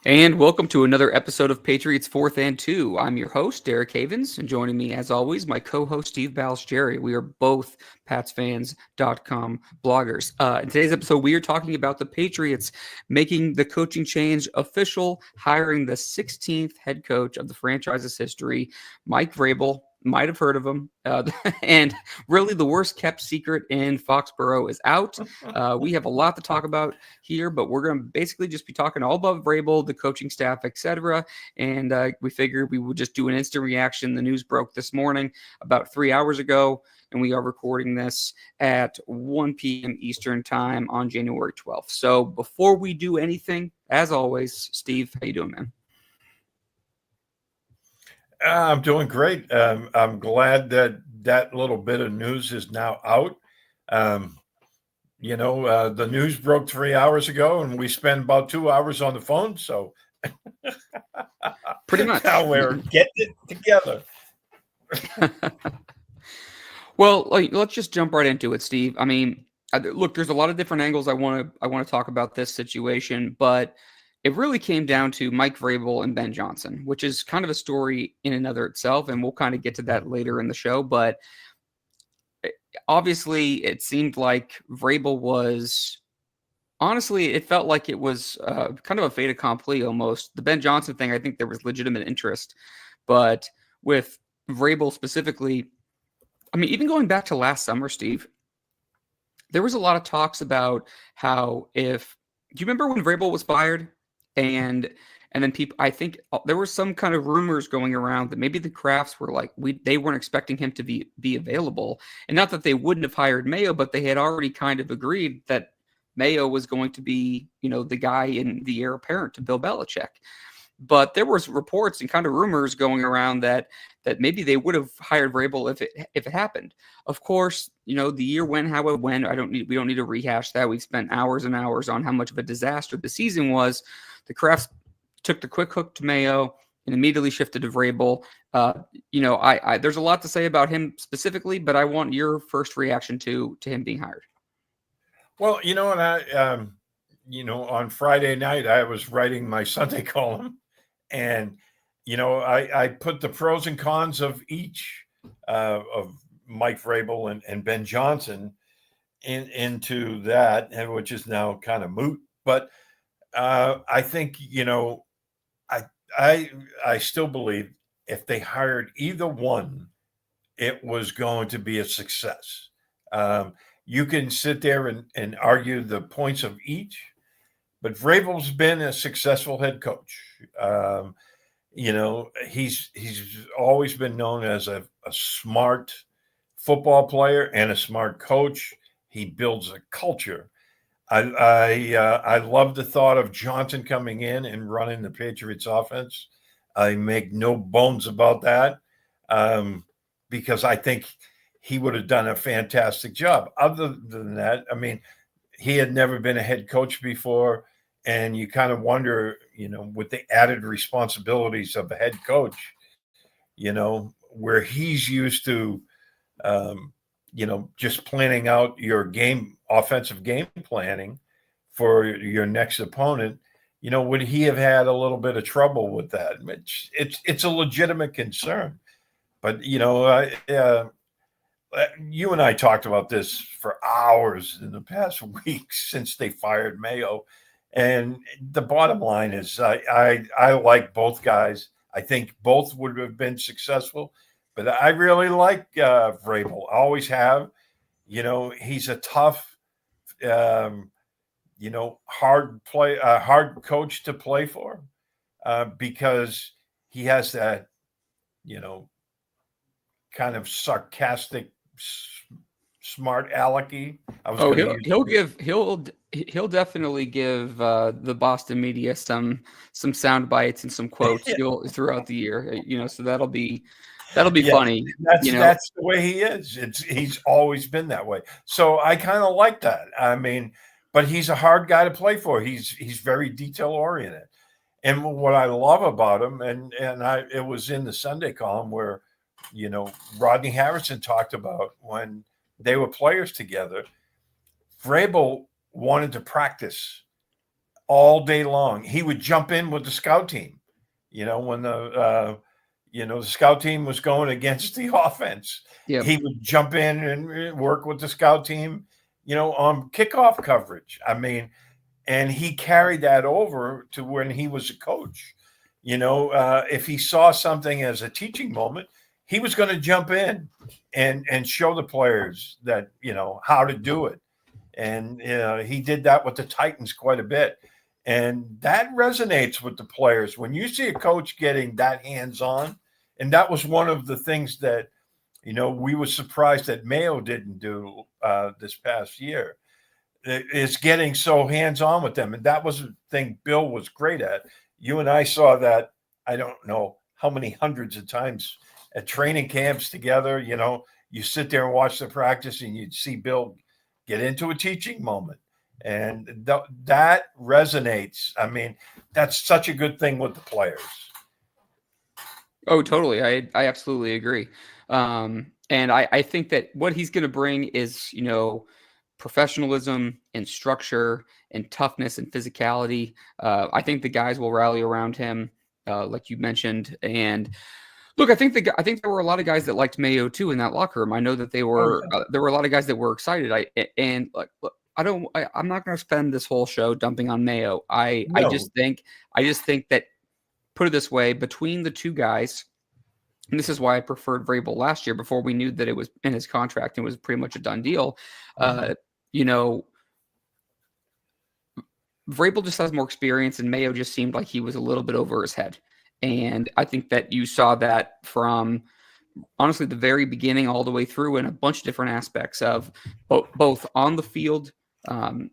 And welcome to another episode of Patriots Fourth and Two. I'm your host, Derek Havens, and joining me, as always, my co-host, Steve Balistrieri. We are both PatsFans.com bloggers. In today's episode, we are talking about the Patriots making the coaching change official, hiring the 16th head coach of the franchise's history, Mike Vrabel. Might have heard of him. And really, the worst kept secret in Foxborough is out. We have a lot to talk about here, but we're going to basically just be talking all about Vrabel, the coaching staff, etc. And we figured we would just do an instant reaction. The news broke this morning about 3 hours ago, and we are recording this at 1 p.m. Eastern time on January 12th. So before we do anything, as always, Steve, how you doing, man? I'm doing great. I'm glad that little bit of news is now out. Um, the news broke 3 hours ago, and we spent about 2 hours on the phone. So Pretty much. now we're getting it together. Well, let's just jump right into it, Steve. I mean, look, there's a lot of different angles I want to talk about this situation, but it really came down to Mike Vrabel and Ben Johnson, which is kind of a story in and of itself, and we'll kind of get to that later in the show. But obviously, it seemed like Vrabel was honestly, it felt like it was kind of a fait accompli almost. The Ben Johnson thing, I think there was legitimate interest, but with Vrabel specifically, I mean, even going back to last summer, Steve, there was a lot of talks about how if do you remember when Vrabel was fired and then people I think there were some kind of rumors going around that maybe the Crafts were like they weren't expecting him to be available, and not that they wouldn't have hired Mayo, but they had already kind of agreed that Mayo was going to be, the guy in the heir apparent to Bill Belichick. But there was reports and kind of rumors going around that maybe they would have hired Vrabel if it happened. Of course, the year went how it went. We don't need to rehash that. We've spent hours and hours on how much of a disaster the season was. The Crafts took the quick hook to Mayo and immediately shifted to Vrabel. There's a lot to say about him specifically, but I want your first reaction to him being hired. Well, on Friday night I was writing my Sunday column, and I put the pros and cons of each of Mike Vrabel and Ben Johnson into that, and which is now kind of moot. But I think I I still believe if they hired either one, it was going to be a success. Um, you can sit there and argue the points of each, but Vrabel's been a successful head coach. He's always been known as a smart football player and a smart coach. He builds a culture. I love the thought of Johnson coming in and running the Patriots offense. I make no bones about that, because I think he would have done a fantastic job. Other than that, I mean, he had never been a head coach before, and you kind of wonder, with the added responsibilities of a head coach, where he's used to, just planning out your offensive game planning for your next opponent. Would he have had a little bit of trouble with that? It's a legitimate concern, but you and I talked about this for hours in the past weeks since they fired Mayo, and the bottom line is I like both guys. I think both would have been successful, but I really like Vrabel. I always have. He's a tough, hard coach to play for, because he has that, you know, kind of sarcastic, smart alecky. I was Oh, going to he'll use. he'll give he'll definitely give the Boston media some sound bites and some quotes throughout the year. So that'll be Yeah, funny. that's the way he is. He's always been that way. So I kind of like that. I mean, but he's a hard guy to play for. He's very detail oriented. And what I love about him, it was in the Sunday column where, Rodney Harrison talked about when they were players together. Vrabel wanted to practice all day long. He would jump in with the scout team, when the scout team was going against the offense. Yep. He would jump in and work with the scout team, on kickoff coverage. I mean, and he carried that over to when he was a coach. If he saw something as a teaching moment, he was going to jump in and show the players that, how to do it. And he did that with the Titans quite a bit. And that resonates with the players. When you see a coach getting that hands-on, and that was one of the things that, we were surprised that Mayo didn't do this past year, is getting so hands-on with them. And that was the thing Bill was great at. You and I saw that, I don't know how many hundreds of times at training camps together. You sit there and watch the practice and you'd see Bill get into a teaching moment. And that resonates. I mean, that's such a good thing with the players. Oh, totally. I absolutely agree. And I think that what he's going to bring is, professionalism and structure and toughness and physicality. I think the guys will rally around him, like you mentioned. And look, I think there were a lot of guys that liked Mayo too in that locker room. I know that there were a lot of guys that were excited. I'm not going to spend this whole show dumping on Mayo. I just think that, put it this way, between the two guys, and this is why I preferred Vrabel last year before we knew that it was in his contract and was pretty much a done deal. Vrabel just has more experience, and Mayo just seemed like he was a little bit over his head. And I think that you saw that from, honestly, the very beginning all the way through in a bunch of different aspects of both on the field, with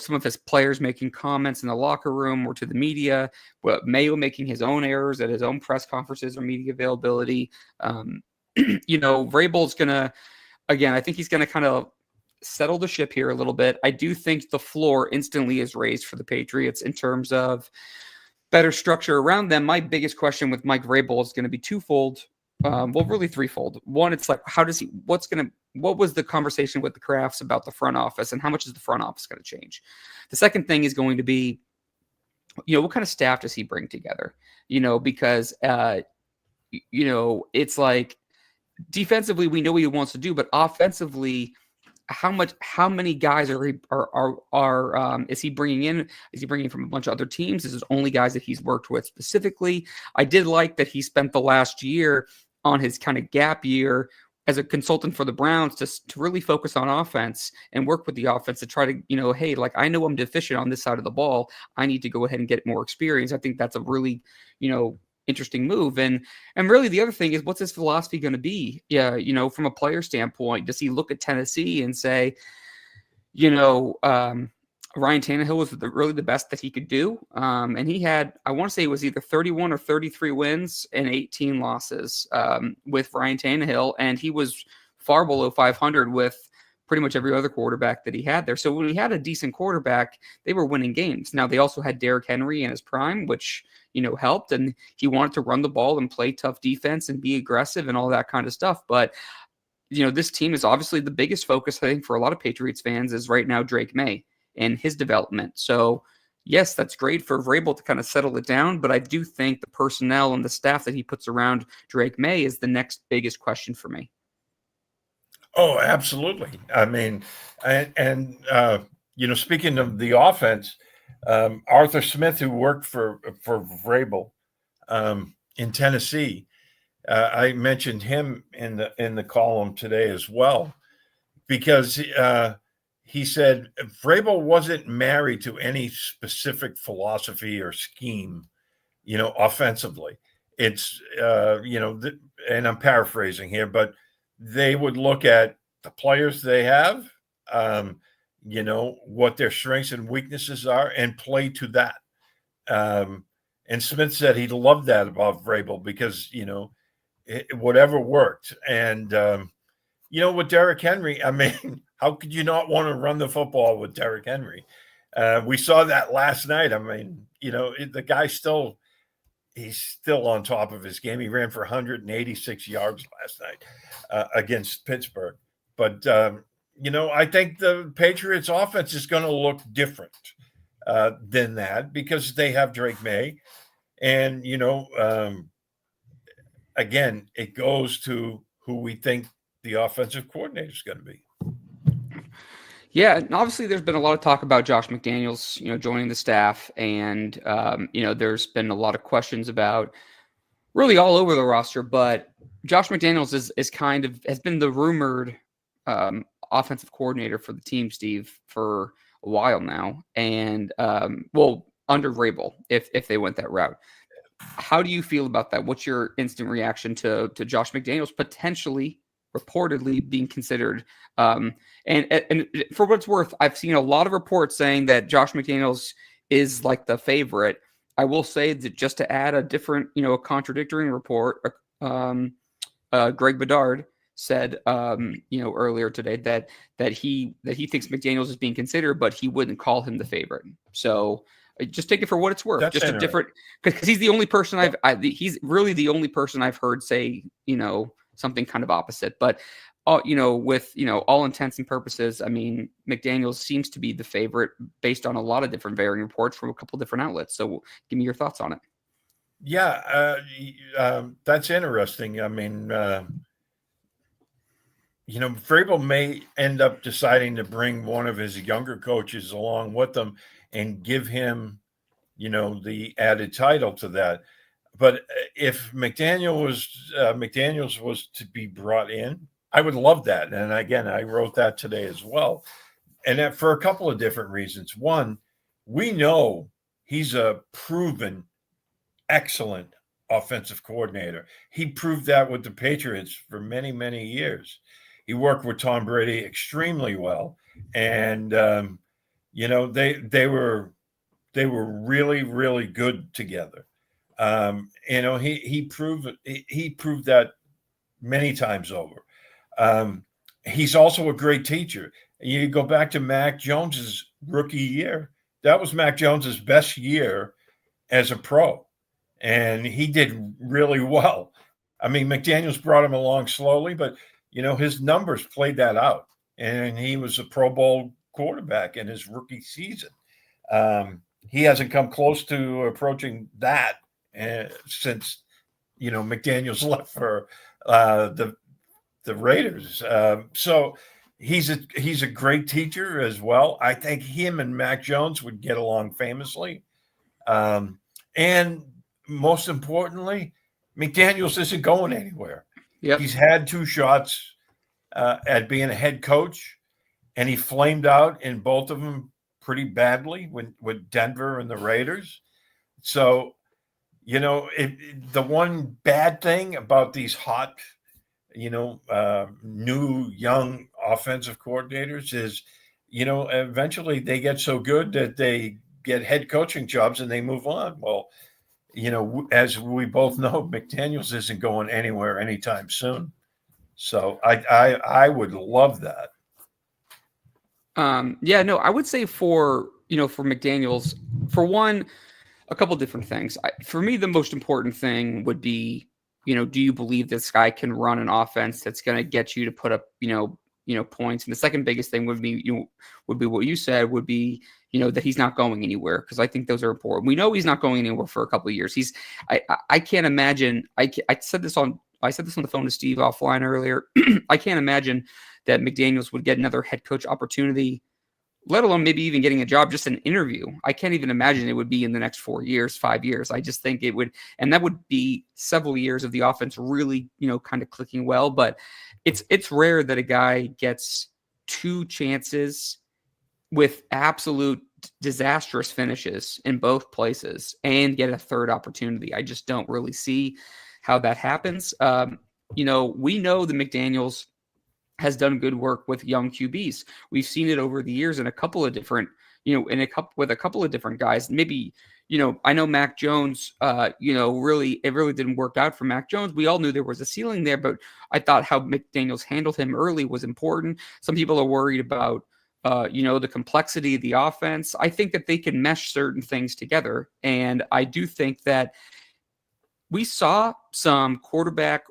some of his players making comments in the locker room or to the media, but Mayo making his own errors at his own press conferences or media availability. Vrabel's gonna, again, I think he's gonna kind of settle the ship here a little bit. I do think the floor instantly is raised for the Patriots in terms of better structure around them. My biggest question with Mike Vrabel is going to be twofold. Really threefold. One, it's like, what was the conversation with the Crafts about the front office, and how much is the front office going to change? The second thing is going to be, what kind of staff does he bring together? Because, it's like defensively, we know what he wants to do, but offensively, how many guys is he bringing in? Is he bringing from a bunch of other teams? Is it only guys that he's worked with specifically? I did like that he spent the last year on his kind of gap year as a consultant for the Browns to really focus on offense and work with the offense to try to, hey, like, I know I'm deficient on this side of the ball. I need to go ahead and get more experience. I think that's a really, interesting move. And really the other thing is, what's his philosophy going to be? Yeah. From a player standpoint, does he look at Tennessee and say, Ryan Tannehill was really the best that he could do. And he had, I want to say it was either 31 or 33 wins and 18 losses with Ryan Tannehill. And he was far below 500 with pretty much every other quarterback that he had there. So when he had a decent quarterback, they were winning games. Now they also had Derrick Henry in his prime, which, helped. And he wanted to run the ball and play tough defense and be aggressive and all that kind of stuff. But, this team is obviously the biggest focus, I think, for a lot of Patriots fans is right now Drake May and his development. So yes, that's great for Vrabel to kind of settle it down, but I do think the personnel and the staff that he puts around Drake May is the next biggest question for me. Oh, absolutely. I mean, speaking of the offense, Arthur Smith, who worked for Vrabel in Tennessee, I mentioned him in the column today as well, because he said Vrabel wasn't married to any specific philosophy or scheme, offensively. It's, and I'm paraphrasing here, but they would look at the players they have, what their strengths and weaknesses are, and play to that. And Smith said he loved that about Vrabel because, whatever worked. And, with Derrick Henry, I mean, how could you not want to run the football with Derrick Henry? We saw that last night. I mean, the guy he's still on top of his game. He ran for 186 yards last night against Pittsburgh. But, I think the Patriots offense is going to look different than that because they have Drake May. And, again, it goes to who we think the offensive coordinator is going to be. Yeah, and obviously there's been a lot of talk about Josh McDaniels, joining the staff, and there's been a lot of questions about really all over the roster. But Josh McDaniels is kind of has been the rumored offensive coordinator for the team, Steve, for a while now, and under Vrabel, if they went that route. How do you feel about that? What's your instant reaction to Josh McDaniels potentially, reportedly being considered? And for what it's worth, I've seen a lot of reports saying that Josh McDaniels is like the favorite. I will say that just to add a different, a contradictory report, Greg Bedard said, earlier today that he thinks McDaniels is being considered, but he wouldn't call him the favorite. So just take it for what it's worth. That's just a different, because he's the only person he's really the only person I've heard say, something kind of opposite. But with all intents and purposes, I mean, McDaniels seems to be the favorite based on a lot of different varying reports from a couple different outlets. So give me your thoughts on it. Yeah, that's interesting. I mean, Vrabel may end up deciding to bring one of his younger coaches along with them and give him, the added title to that. But if McDaniels was to be brought in, I would love that. And again, I wrote that today as well. And that for a couple of different reasons. One, we know he's a proven, excellent offensive coordinator. He proved that with the Patriots for many, many years. He worked with Tom Brady extremely well. And, they were really, really good together. He proved that many times over. He's also a great teacher. You go back to Mac Jones's rookie year. That was Mac Jones's best year as a pro, and he did really well. I mean, McDaniels brought him along slowly, but his numbers played that out, and he was a Pro Bowl quarterback in his rookie season. He hasn't come close to approaching that since McDaniels left for the Raiders. So he's a great teacher as well. I think him and Mac Jones would get along famously. And most importantly, McDaniels isn't going anywhere. Yep. He's had 2 shots at being a head coach, and he flamed out in both of them pretty badly with Denver and the Raiders. So, the one bad thing about these hot, new young offensive coordinators is, eventually they get so good that they get head coaching jobs and they move on. Well, as we both know, McDaniels isn't going anywhere anytime soon. So I would love that. I would say for McDaniels, for one, a couple different things. For me, the most important thing would be, do you believe this guy can run an offense that's going to get you to put up, points? And the second biggest thing would be what you said would be, that he's not going anywhere, because I think those are important. We know he's not going anywhere for a couple of years. I can't imagine. I said this on the phone to Steve offline earlier. I can't imagine that McDaniels would get another head coach opportunity, let alone maybe even getting a job, just an interview. I can't even imagine it would be in the next 4 years, 5 years. I just think it would, and that would be several years of the offense really, kind of clicking well. But it's rare that a guy gets 2 chances with absolute disastrous finishes in both places and get a third opportunity. I just don't really see how that happens. We know that McDaniels has done good work with young QBs. We've seen it over the years in a couple of different, with a couple of different guys. Maybe, I know Mac Jones, it really didn't work out for Mac Jones. We all knew there was a ceiling there, but I thought how McDaniels handled him early was important. Some people are worried about, the complexity of the offense. I think that they can mesh certain things together. And I do think that we saw some quarterback,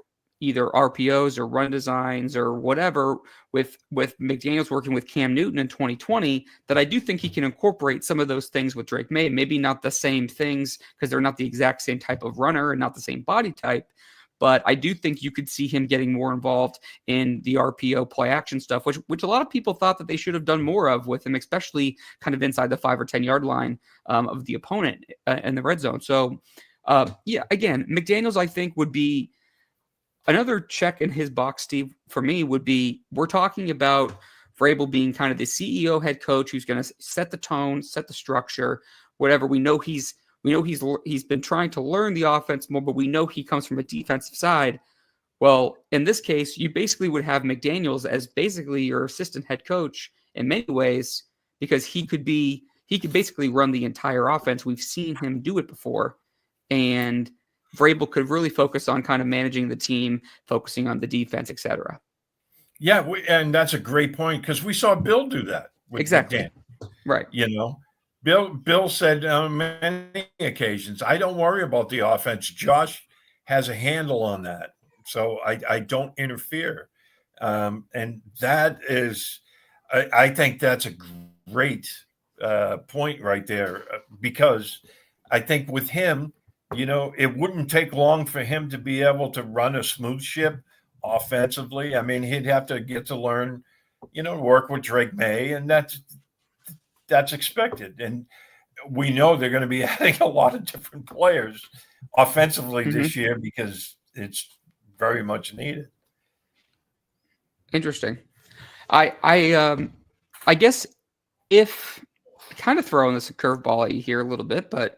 either RPOs or run designs or whatever with McDaniels working with Cam Newton in 2020, that I do think he can incorporate some of those things with Drake May. Maybe not the same things because they're not the exact same type of runner and not the same body type. But I do think you could see him getting more involved in the RPO play action stuff, which a lot of people thought that they should have done more of with him, especially kind of inside the 5 or 10 yard line of the opponent in the red zone. So, yeah, again, McDaniels, I think, would be another check in his box, Steve, for me would be, we're talking about Vrabel being kind of the CEO head coach who's going to set the tone, set the structure, whatever. We know he's been trying to learn the offense more, but we know he comes from a defensive side. Well, in this case, you basically would have McDaniels as basically your assistant head coach in many ways, because he could basically run the entire offense. We've seen him do it before. And Vrabel could really focus on kind of managing the team, focusing on the defense, etc. Yeah, and that's a great point, because we saw Bill do that with Exactly. McDaniels. Right. Bill said on many occasions, I don't worry about the offense. Josh has a handle on that, so I don't interfere. And that is, I think that's a great point right there, because I think with him, it wouldn't take long for him to be able to run a smooth ship offensively. I mean, he'd have to get to learn, work with Drake May, and that's expected. And we know they're going to be adding a lot of different players offensively this year, because it's very much needed. Interesting. I guess, if kind of throwing this a curveball at you here a little bit, but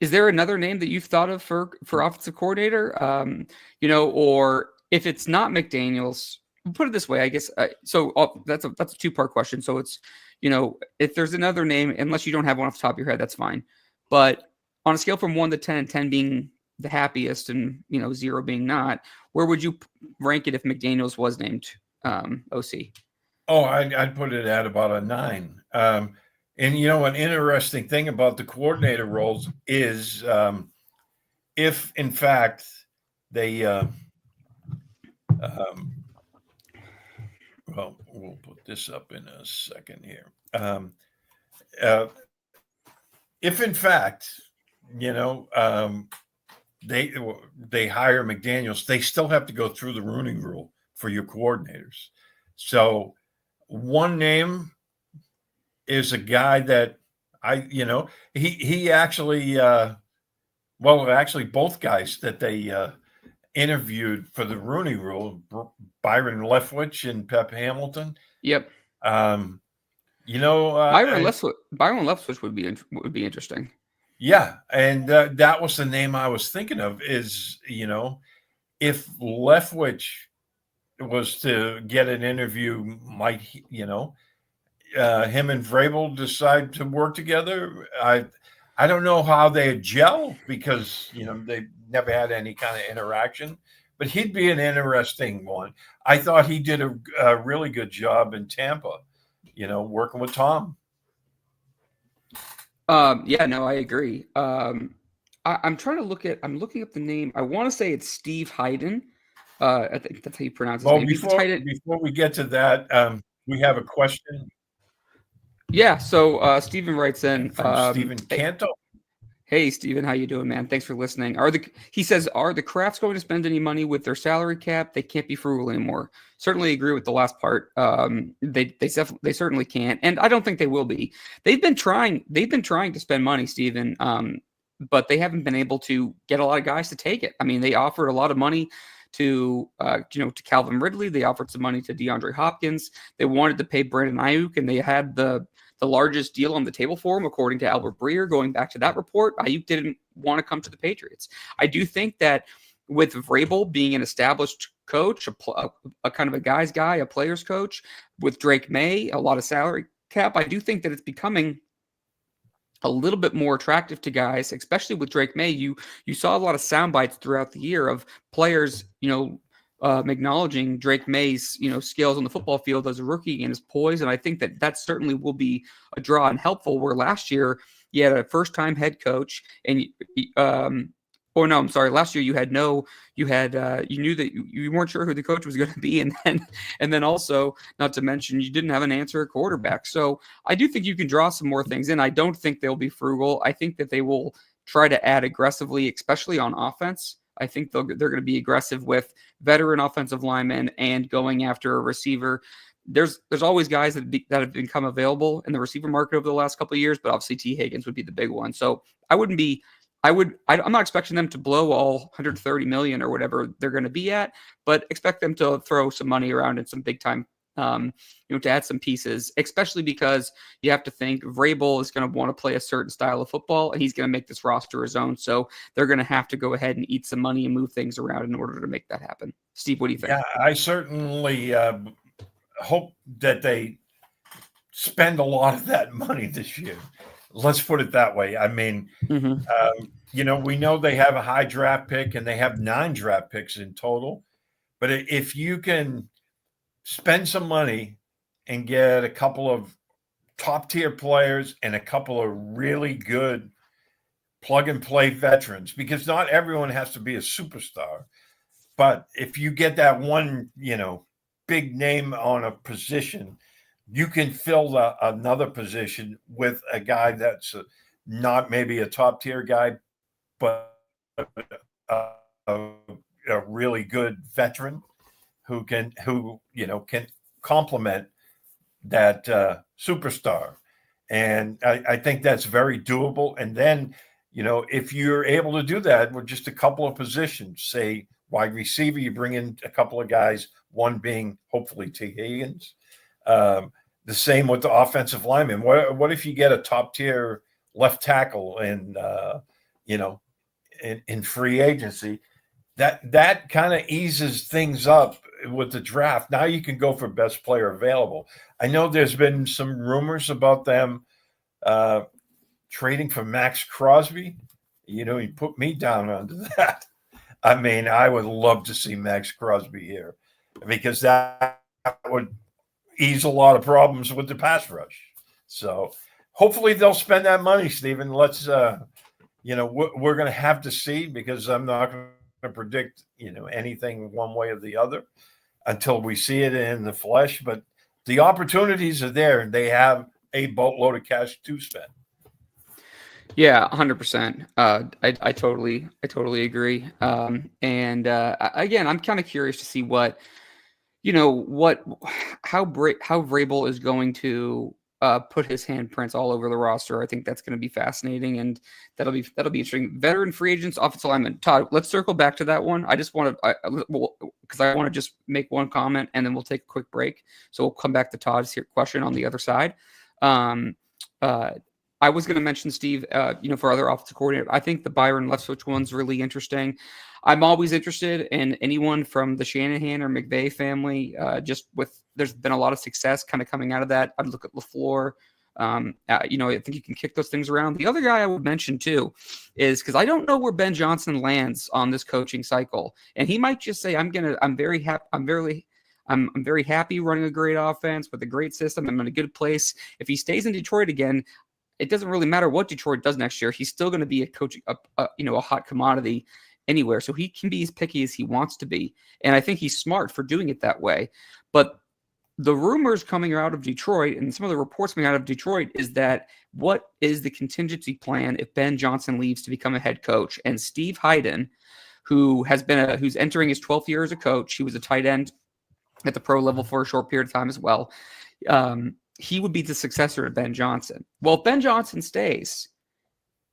is there another name that you've thought of for offensive coordinator? Or if it's not McDaniels, put it this way, I guess. So that's a 2-part question. So it's, if there's another name, unless you don't have one off the top of your head, that's fine. But on a scale from 1 to 10, 10 being the happiest and 0 being not, where would you rank it if McDaniels was named OC? Oh, I'd put it at about a 9. And an interesting thing about the coordinator roles is, if in fact they, well, we'll put this up in a second here. If in fact, they hire McDaniels, they still have to go through the Rooney Rule for your coordinators. So one name is a guy that he actually, actually both guys that they interviewed for the Rooney Rule, Byron Leftwich and Pep Hamilton. Yep. Byron Leftwich would be interesting. Yeah, and that was the name I was thinking of. Is if Leftwich was to get an interview, might him and Vrabel decide to work together? I don't know how they gel, because they never had any kind of interaction. But he'd be an interesting one. I thought he did a really good job in Tampa, working with Tom. Yeah, no, I agree. I'm looking up the name. I want to say it's Steve Hyden. I think that's how you pronounce his name. Before we get to that, we have a question. Yeah, so Steven writes in from Steven Canto. Hey, Steven, how you doing, man? Thanks for listening. He says, are the Crafts going to spend any money with their salary cap? They can't be frugal anymore. Certainly agree with the last part. They certainly can't, and I don't think they will be. They've been trying to spend money, Steven, but they haven't been able to get a lot of guys to take it. I mean, they offered a lot of money to Calvin Ridley. They offered some money to DeAndre Hopkins. They wanted to pay Brandon Ayuk, and they had the largest deal on the table for him, according to Albert Breer. Going back to that report, Ayuk didn't want to come to the Patriots. I do think that with Vrabel being an established coach, a kind of a guy's guy, a player's coach, with Drake May, a lot of salary cap, I do think that it's becoming a little bit more attractive to guys, especially with Drake May. You saw a lot of sound bites throughout the year of players, acknowledging Drake May's, skills on the football field as a rookie and his poise. And I think that certainly will be a draw and helpful, where last year you had a first-time head coach and Oh no, I'm sorry. Last year you had you knew that you weren't sure who the coach was going to be, and then also, not to mention, you didn't have an answer at quarterback. So I do think you can draw some more things in. I don't think they'll be frugal. I think that they will try to add aggressively, especially on offense. I think they're going to be aggressive with veteran offensive linemen and going after a receiver. There's always guys that have become available in the receiver market over the last couple of years, but obviously T. Higgins would be the big one. So I'm not expecting them to blow all 130 million or whatever they're going to be at, but expect them to throw some money around in some big time, to add some pieces, especially because you have to think Vrabel is going to want to play a certain style of football and he's going to make this roster his own. So they're going to have to go ahead and eat some money and move things around in order to make that happen. Steve, what do you think? Yeah, I certainly hope that they spend a lot of that money this year. Let's put it that way. I mean, we know they have a high draft pick and they have 9 draft picks in total. But if you can spend some money and get a couple of top tier players and a couple of really good plug and play veterans, because not everyone has to be a superstar. But if you get that one, big name on a position, you can fill another position with a guy that's not maybe a top tier guy, but a really good veteran who can complement that superstar. And I think that's very doable. And then, if you're able to do that with just a couple of positions, say wide receiver, you bring in a couple of guys, one being hopefully T. Higgins. The same with the offensive lineman. What if you get a top tier left tackle in free agency? That kind of eases things up with the draft. Now you can go for best player available. I know there's been some rumors about them trading for Max Crosby. He put me down under that. I mean, I would love to see Max Crosby here because that would ease a lot of problems with the pass rush. So hopefully they'll spend that money, Stephen. Let's, we're going to have to see, because I'm not going to predict, anything one way or the other until we see it in the flesh. But the opportunities are there and they have a boatload of cash to spend. Yeah, 100%. I totally agree. Again, I'm kind of curious to see how Vrabel is going to put his handprints all over the roster. I think that's going to be fascinating, and that'll be interesting. Veteran free agents, offensive linemen. Todd, let's circle back to that one. I just want to, because I want to just make one comment, and then we'll take a quick break. So we'll come back to Todd's question on the other side. I was going to mention, Steve, for other offensive coordinator, I think the Byron Leftwich one's really interesting. I'm always interested in anyone from the Shanahan or McVay family. There's been a lot of success kind of coming out of that. I'd look at LaFleur. I think you can kick those things around. The other guy I would mention too is, because I don't know where Ben Johnson lands on this coaching cycle, and he might just say, I'm very happy running a great offense with a great system. I'm in a good place. If he stays in Detroit again, it doesn't really matter what Detroit does next year. He's still going to be a coach, a hot commodity anywhere. So he can be as picky as he wants to be. And I think he's smart for doing it that way. But the rumors coming out of Detroit and some of the reports coming out of Detroit is that what is the contingency plan if Ben Johnson leaves to become a head coach? And Steve Hayden, who's entering his 12th year as a coach, he was a tight end at the pro level for a short period of time as well. He would be the successor to Ben Johnson. Well, if Ben Johnson stays,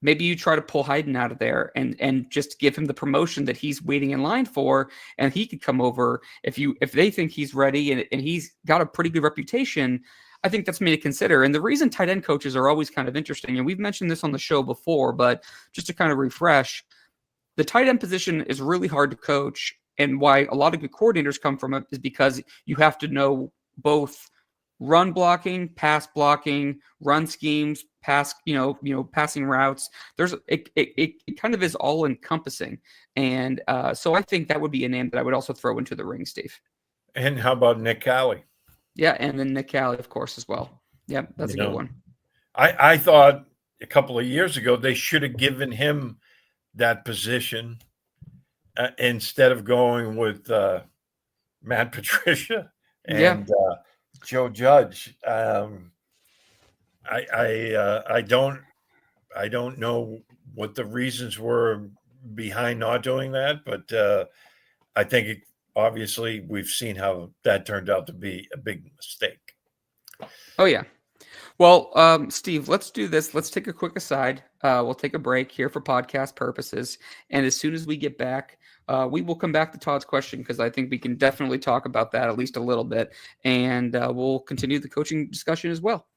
maybe you try to pull Hayden out of there and just give him the promotion that he's waiting in line for, and he could come over if they think he's ready and he's got a pretty good reputation. I think that's something to consider. And the reason tight end coaches are always kind of interesting, and we've mentioned this on the show before, but just to kind of refresh, the tight end position is really hard to coach, and why a lot of good coordinators come from it is because you have to know both run blocking, pass blocking, run schemes, passing routes. It kind of is all encompassing. And so I think that would be a name that I would also throw into the ring, Steve. And how about Nick Cali? Yeah. And then Nick Cali, of course, as well. Yeah. That's a good one. I thought a couple of years ago, they should have given him that position instead of going with Matt Patricia and Joe Judge. I don't know what the reasons were behind not doing that, but I think obviously we've seen how that turned out to be a big mistake. Oh yeah. Well, Steve, let's do this. Let's take a quick aside. We'll take a break here for podcast purposes. And as soon as we get back, we will come back to Todd's question because I think we can definitely talk about that at least a little bit. And we'll continue the coaching discussion as well.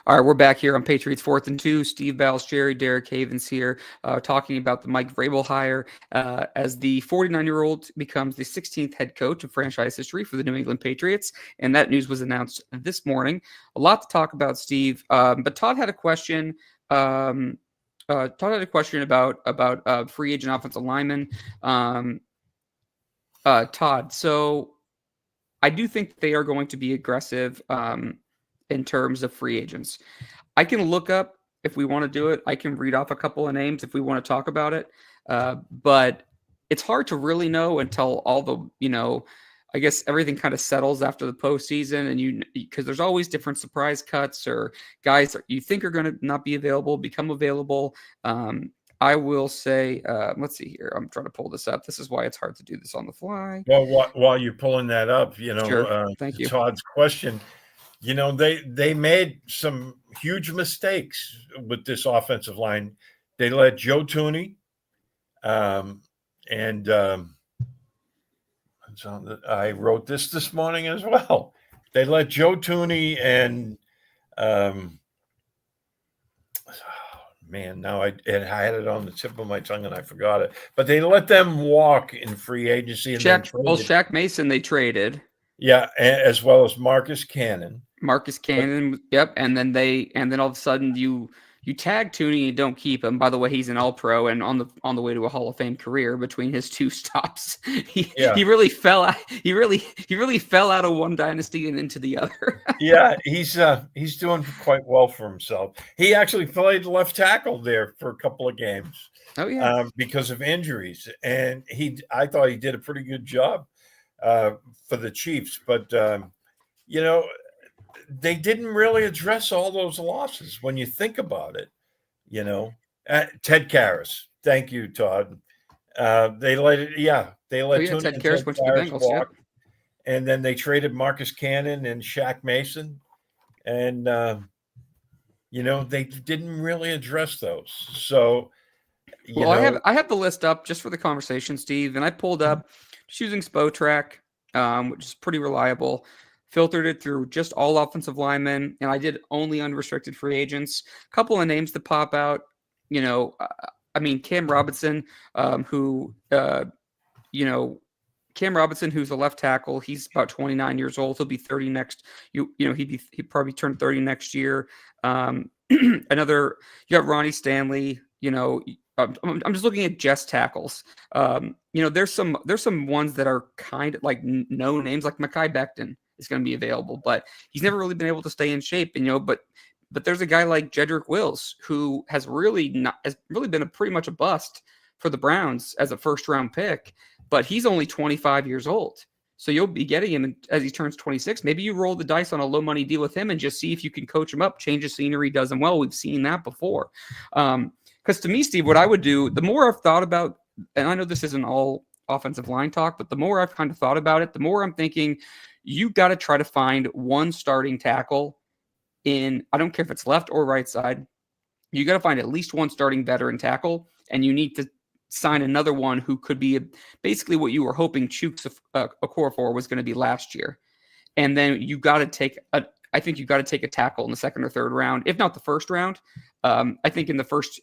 All right, we're back here on Patriots 4th and 2. Steve Balestrieri, Derek Havens here, talking about the Mike Vrabel hire as the 49-year-old becomes the 16th head coach of franchise history for the New England Patriots. And that news was announced this morning. A lot to talk about, Steve. But Todd had a question. Todd had a question about free agent offensive linemen. Todd, so I do think they are going to be aggressive in terms of free agents. I can look up if we want to do it. I can read off a couple of names if we want to talk about it. But it's hard to really know until all the, I guess everything kind of settles after the postseason, and because there's always different surprise cuts or guys that you think are going to not be available, become available. I will say, let's see here. I'm trying to pull this up. This is why it's hard to do this on the fly. Well, while you're pulling that up, Sure. Thank you. Todd's question, they made some huge mistakes with this offensive line. They let Joe Thuney, I wrote this morning as well. They let Joe Thuney and now I had it on the tip of my tongue and I forgot it. But they let them walk in free agency. And Shaq Mason they traded. Yeah, as well as Marcus Cannon. Yep. And then all of a sudden you tag Thuney and don't keep him. By the way, he's an All-Pro and on the way to a Hall of Fame career between his two stops. He really fell out of one dynasty and into the other. Yeah, he's doing quite well for himself. He actually played left tackle there for a couple of games. Oh yeah, because of injuries, and I thought he did a pretty good job for the Chiefs, but they didn't really address all those losses when you think about it. Ted Karras. Thank you, Todd. They let Ted Karras went to the Bengals, walk, and then they traded Marcus Cannon and Shaq Mason, and they didn't really address those. So, I have the list up just for the conversation, Steve, and I pulled up just using SpoTrack, which is pretty reliable. Filtered it through just all offensive linemen, and I did only unrestricted free agents. A couple of names that pop out, Cam Robinson, Cam Robinson, who's a left tackle. He's about 29 years old. He'll be 30 next. He'd probably turn 30 next year. You got Ronnie Stanley. I'm just looking at just tackles. There's some ones that are kind of like no names, like Mekhi Becton is going to be available, but he's never really been able to stay in shape. But there's a guy like Jedrick Wills who has really been pretty much a bust for the Browns as a first round pick, but he's only 25 years old. So you'll be getting him as he turns 26. Maybe you roll the dice on a low money deal with him and just see if you can coach him up, change the scenery, does him well. We've seen that before. Because to me, Steve, what I would do, the more I've thought about, and I know this isn't all offensive line talk, but the more I've kind of thought about it, the more I'm thinking you got to try to find one starting tackle I don't care if it's left or right side. You got to find at least one starting veteran tackle, and you need to sign another one who could be basically what you were hoping Chuks Okorafor was going to be last year. And then you got to take I think you got to take a tackle in the second or third round, if not the first round. I think in the first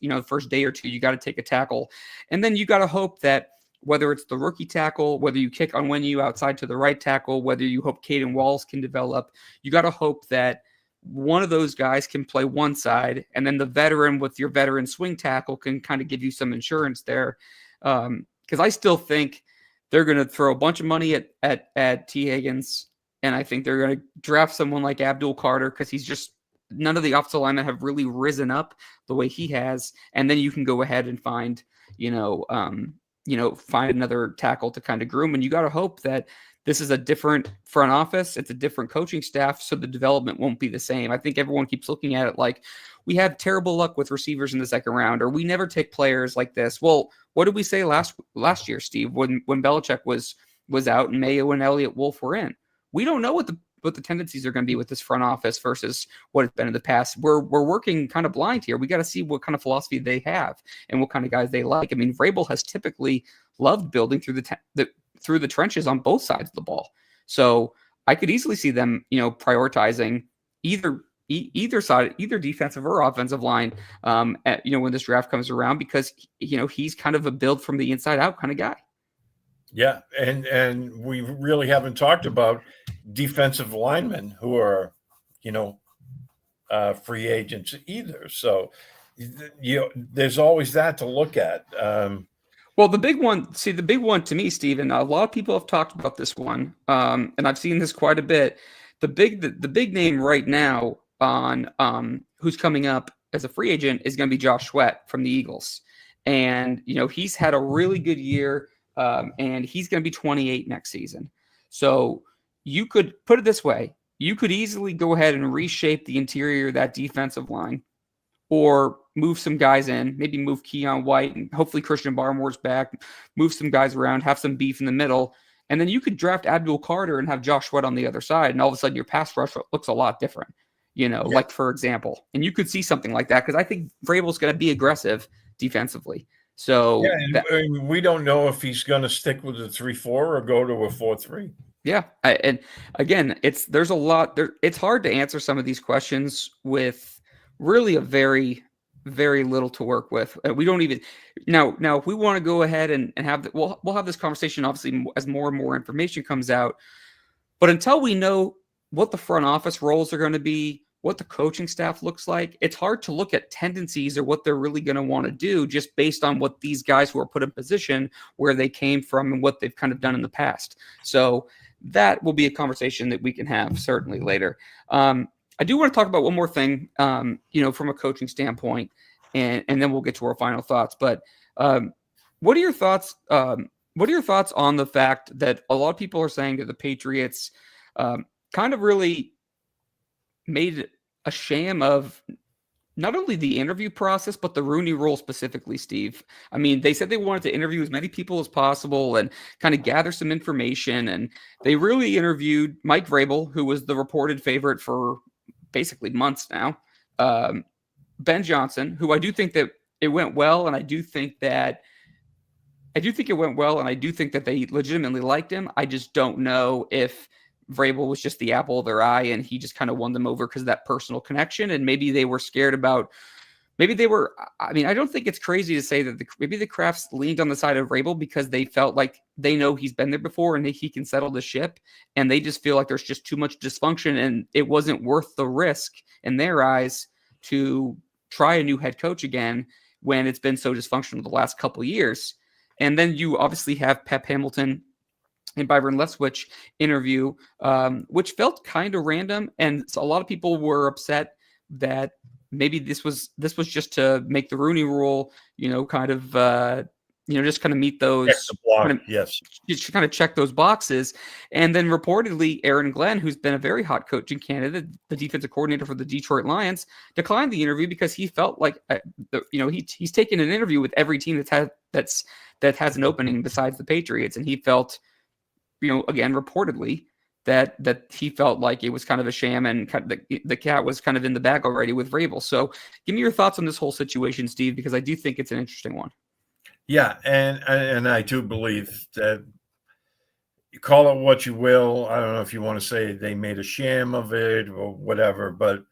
day or two, you got to take a tackle. And then you got to hope that whether it's the rookie tackle, whether you kick Onwenu outside to the right tackle, whether you hope Caden Walls can develop, you got to hope that one of those guys can play one side, and then the veteran with your veteran swing tackle can kind of give you some insurance there. Because I still think they're going to throw a bunch of money at T. Higgins, and I think they're going to draft someone like Abdul Carter because he's just none of the offensive linemen have really risen up the way he has. And then you can go ahead and find, find another tackle to kind of groom. And you got to hope that this is a different front office. It's a different coaching staff, so the development won't be the same. I think everyone keeps looking at it like we have terrible luck with receivers in the second round, or we never take players like this. Well, what did we say last year, Steve, when Belichick was out and Mayo and Elliott Wolf were in? We don't know what the tendencies are going to be with this front office versus what it's been in the past. We're working kind of blind here. We got to see what kind of philosophy they have and what kind of guys they like. I mean, Vrabel has typically loved building through through the trenches on both sides of the ball. So I could easily see them, prioritizing either side, either defensive or offensive line, when this draft comes around, because, he's kind of a build from the inside out kind of guy. Yeah. And we really haven't talked about defensive linemen who are, free agents either. So, there's always that to look at. Well, the big one to me, Steven, a lot of people have talked about this one, and I've seen this quite a bit. The big name right now on who's coming up as a free agent is going to be Josh Sweat from the Eagles. And, he's had a really good year, and he's going to be 28 next season. So you could put it this way. You could easily go ahead and reshape the interior of that defensive line, or move some guys in, maybe move Keon White, and hopefully Christian Barmore's back, move some guys around, have some beef in the middle. And then you could draft Abdul Carter and have Josh Sweat on the other side. And all of a sudden your pass rush looks a lot different, like for example. And you could see something like that, because I think Vrabel's going to be aggressive defensively. So we don't know if he's going to stick with the 3-4 or go to a 4-3. Yeah. And again, there's a lot there. It's hard to answer some of these questions with really a very, very little to work with. We don't even now if we want to go ahead and have we'll have this conversation obviously as more and more information comes out. But until we know what the front office roles are going to be, what the coaching staff looks like, it's hard to look at tendencies or what they're really going to want to do just based on what these guys who are put in position, where they came from and what they've kind of done in the past. So that will be a conversation that we can have certainly later. I do want to talk about one more thing, from a coaching standpoint, and then we'll get to our final thoughts. But what are your thoughts? What are your thoughts on the fact that a lot of people are saying that the Patriots kind of really made a sham of not only the interview process, but the Rooney Rule specifically, Steve? I mean, they said they wanted to interview as many people as possible and kind of gather some information. And they really interviewed Mike Vrabel, who was the reported favorite for basically months now. Ben Johnson, who I do think that it went well. And I do think it went well. And I do think that they legitimately liked him. I just don't know if Vrabel was just the apple of their eye and he just kind of won them over because of that personal connection. And maybe they were scared about, I don't think it's crazy to say that maybe the Crafts leaned on the side of Vrabel because they felt like they know he's been there before and he can settle the ship. And they just feel like there's just too much dysfunction and it wasn't worth the risk in their eyes to try a new head coach again when it's been so dysfunctional the last couple of years. And then you obviously have Pep Hamilton and Byron Leftwich interview, which felt kind of random. And so a lot of people were upset that maybe this was just to make the Rooney Rule, just kind of meet those, just kind of check those boxes. And then reportedly, Aaron Glenn, who's been a very hot coaching candidate, the defensive coordinator for the Detroit Lions, declined the interview because he felt like, he's taken an interview with every team that has an opening besides the Patriots, and he felt, again, reportedly, that he felt like it was kind of a sham and the cat was kind of in the bag already with Vrabel. So give me your thoughts on this whole situation, Steve, because I do think it's an interesting one. Yeah, and I do believe that, you call it what you will. I don't know if you want to say they made a sham of it or whatever, but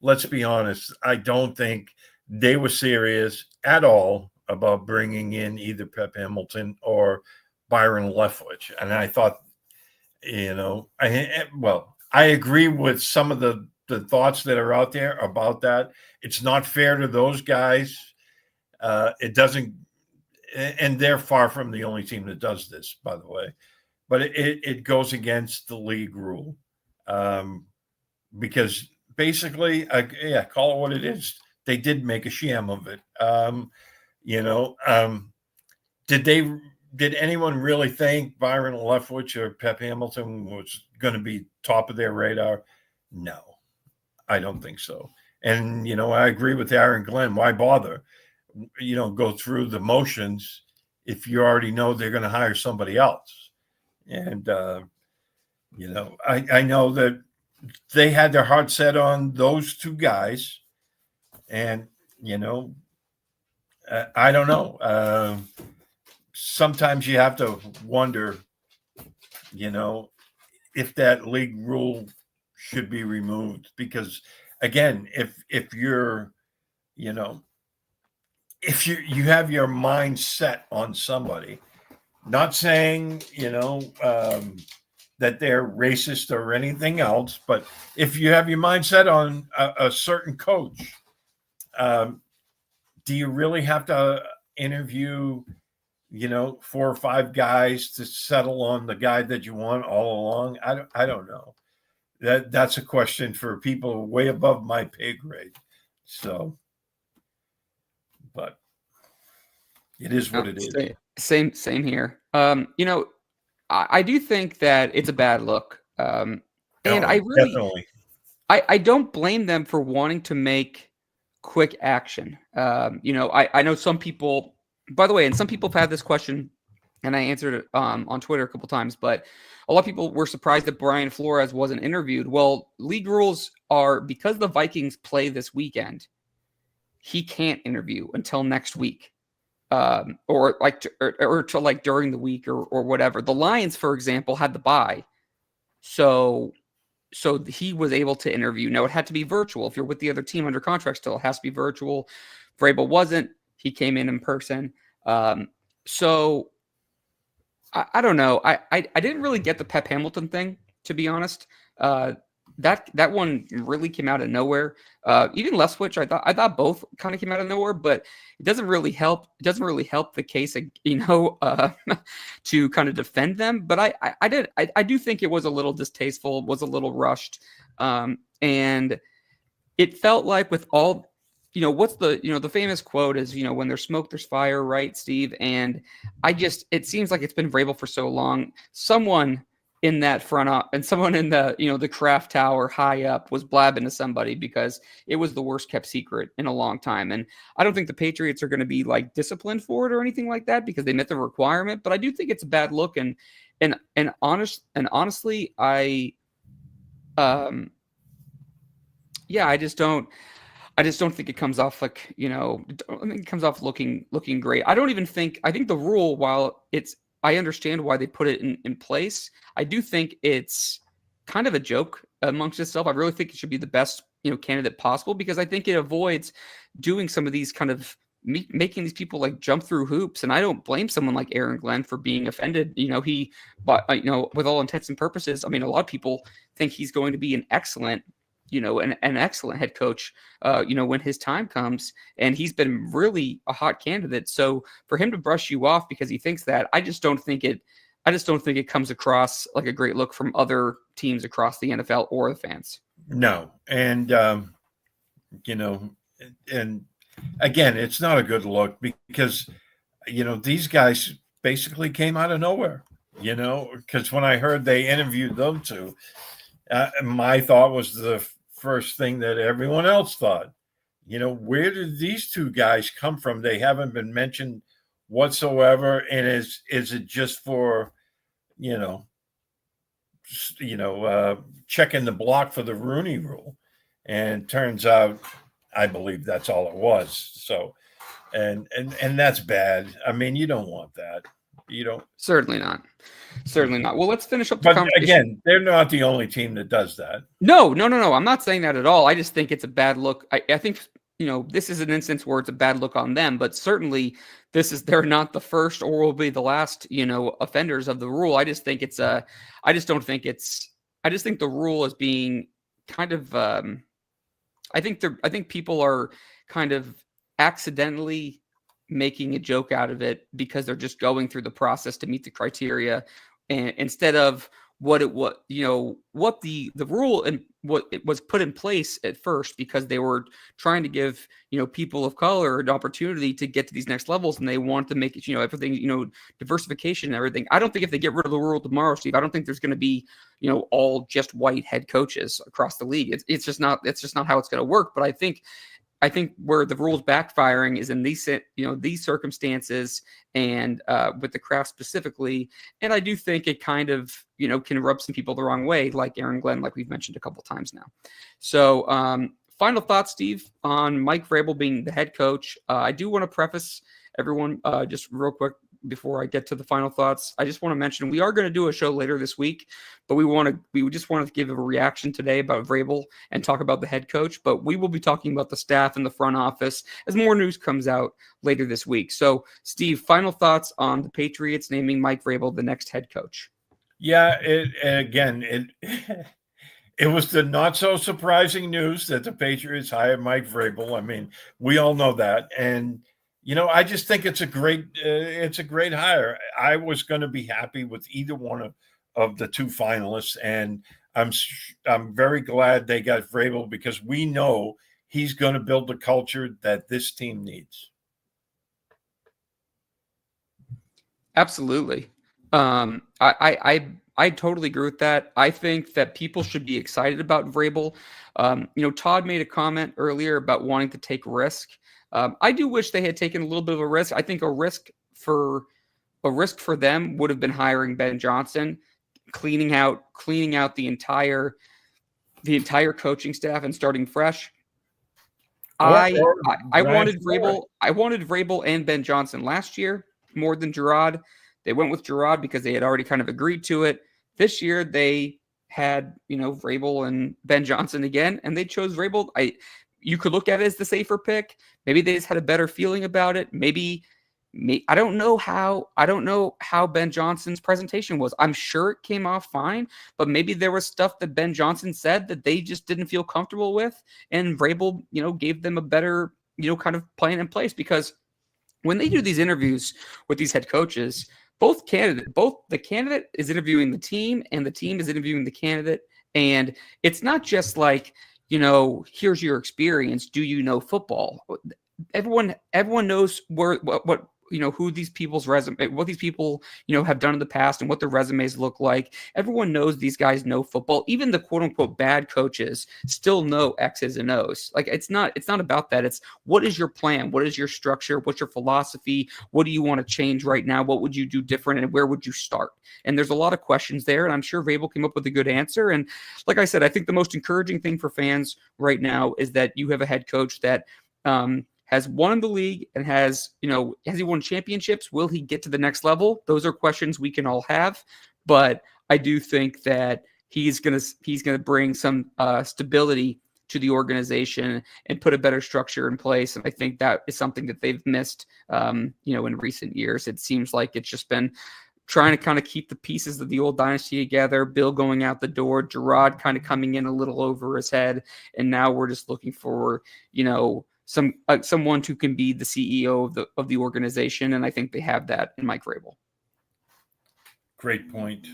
let's be honest. I don't think they were serious at all about bringing in either Pep Hamilton or Byron Leftwich. And I thought, I agree with some of the thoughts that are out there about that. It's not fair to those guys. It doesn't, and they're far from the only team that does this, by the way, but it goes against the league rule, because basically, yeah, call it what it is. They did make a sham of it. You know, did anyone really think Byron Leftwich or Pep Hamilton was going to be top of their radar? No, I don't think so. And I agree with Aaron Glenn. Why bother? Go through the motions if you already know they're going to hire somebody else. And I know that they had their heart set on those two guys, and I don't know. Sometimes you have to wonder, if that league rule should be removed, because again, if you're, if you have your mind set on somebody, not saying that they're racist or anything else, but if you have your mind set on a certain coach, do you really have to interview 4 or 5 guys to settle on the guy that you want all along? I don't know. That's a question for people way above my pay grade. So, but it is what it is. Same here. I do think that it's a bad look. And I really, definitely. I don't blame them for wanting to make quick action. I know some people, by the way, and some people have had this question, and I answered it on Twitter a couple times, but a lot of people were surprised that Brian Flores wasn't interviewed. Well, league rules are, because the Vikings play this weekend, he can't interview until next week. Or to like during the week or whatever. The Lions, for example, had the bye. So he was able to interview. Now, it had to be virtual. If you're with the other team under contract still, it has to be virtual. Vrabel wasn't. He came in person. So I don't know. I didn't really get the Pep Hamilton thing, to be honest. That one really came out of nowhere. Even Leftwich, I thought both kind of came out of nowhere, but it doesn't really help. It doesn't really help the case, to kind of defend them. But I do think it was a little distasteful, was a little rushed, and it felt like with all, what's the famous quote is, when there's smoke, there's fire, right, Steve? And it seems like it's been Vrabel for so long. Someone in that front up and someone in the the craft tower high up was blabbing to somebody, because it was the worst kept secret in a long time. And I don't think the Patriots are going to be like disciplined for it or anything like that, because they met the requirement, but I do think it's a bad look. And honestly, I just don't think it comes off like, I think it comes off looking great. I think the rule, while I understand why they put it in place, I do think it's kind of a joke amongst itself. I really think it should be the best, candidate possible, because I think it avoids doing some of these kind of making these people like jump through hoops. And I don't blame someone like Aaron Glenn for being offended. But with all intents and purposes, I mean, a lot of people think he's going to be an excellent head coach, when his time comes, and he's been really a hot candidate. So for him to brush you off because he thinks that, I just don't think it comes across like a great look from other teams across the NFL or the fans. No. And, and again, it's not a good look, because, these guys basically came out of nowhere, because when I heard they interviewed them two, my thought was the first thing that everyone else thought. Where did these two guys come from? They haven't been mentioned whatsoever. And is it just for, checking the block for the Rooney Rule? And turns out, I believe that's all it was. So, and that's bad. I mean, you don't want that. You don't. Certainly not. Well, let's finish up the But conversation. again, they're not the only team that does that. No. I'm not saying that at all. I just think it's a bad look. I think, this is an instance where it's a bad look on them, but certainly they're not the first or will be the last, offenders of the rule. I just think the rule is being kind of, I think people are kind of accidentally making a joke out of it because they're just going through the process to meet the criteria, and instead of what it was, what the rule and what it was put in place at first, because they were trying to give, people of color an opportunity to get to these next levels, and they want to make it, everything, diversification and everything. I don't think if they get rid of the rule tomorrow, Steve, I don't think there's going to be, all just white head coaches across the league. It's just not how it's going to work. But I think where the rules backfiring is in these circumstances, and with the Kraft specifically. And I do think it kind of, can rub some people the wrong way, like Aaron Glenn, like we've mentioned a couple times now. So final thoughts, Steve, on Mike Vrabel being the head coach. I do want to preface everyone just real quick before I get to the final thoughts. I just want to mention we are going to do a show later this week, but we just wanted to give a reaction today about Vrabel and talk about the head coach. But we will be talking about the staff and the front office as more news comes out later this week. So, Steve, final thoughts on the Patriots naming Mike Vrabel the next head coach. Yeah, it was the not so surprising news that the Patriots hired Mike Vrabel. I mean, we all know that, and I just think it's a great hire. I was going to be happy with either one of the two finalists, and I'm very glad they got Vrabel, because we know he's going to build the culture that this team needs. Absolutely. I totally agree with that. I think that people should be excited about Vrabel. Todd made a comment earlier about wanting to take risk. I do wish they had taken a little bit of a risk. I think a risk for them would have been hiring Ben Johnson, cleaning out the entire coaching staff and starting fresh. I wanted Vrabel and Ben Johnson last year more than Gerard. They went with Gerard because they had already kind of agreed to it. This year they had, Vrabel and Ben Johnson again, and they chose Vrabel. You could look at it as the safer pick. Maybe they just had a better feeling about it. I don't know how Ben Johnson's presentation was. I'm sure it came off fine, but maybe there was stuff that Ben Johnson said that they just didn't feel comfortable with, and Vrabel, gave them a better, kind of plan in place. Because when they do these interviews with these head coaches, both the candidate is interviewing the team, and the team is interviewing the candidate, and it's not just like, here's your experience. Do you know football? Everyone knows what who these people's resume, what these people, have done in the past and what their resumes look like. Everyone knows these guys know football. Even the quote unquote bad coaches still know X's and O's. Like, it's not about that. It's, what is your plan? What is your structure? What's your philosophy? What do you want to change right now? What would you do different? And where would you start? And there's a lot of questions there. And I'm sure Vrabel came up with a good answer. And like I said, I think the most encouraging thing for fans right now is that you have a head coach that, has won the league and has he won championships? Will he get to the next level? Those are questions we can all have, but I do think that he's gonna bring some stability to the organization and put a better structure in place. And I think that is something that they've missed, in recent years. It seems like it's just been trying to kind of keep the pieces of the old dynasty together, Bill going out the door, Gerard kind of coming in a little over his head. And now we're just looking for, someone who can be the CEO of the organization. And I think they have that in Mike Vrabel. Great point.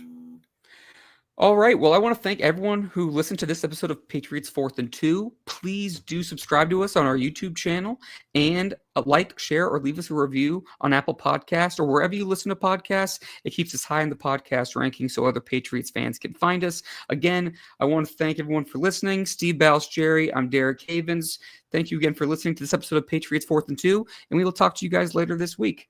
All right. Well, I want to thank everyone who listened to this episode of Patriots 4th and 2. Please do subscribe to us on our YouTube channel, and like, share, or leave us a review on Apple Podcasts or wherever you listen to podcasts. It keeps us high in the podcast ranking so other Patriots fans can find us. Again, I want to thank everyone for listening. Steve Ballsjerry, I'm Derek Havens. Thank you again for listening to this episode of Patriots 4th and 2, and we will talk to you guys later this week.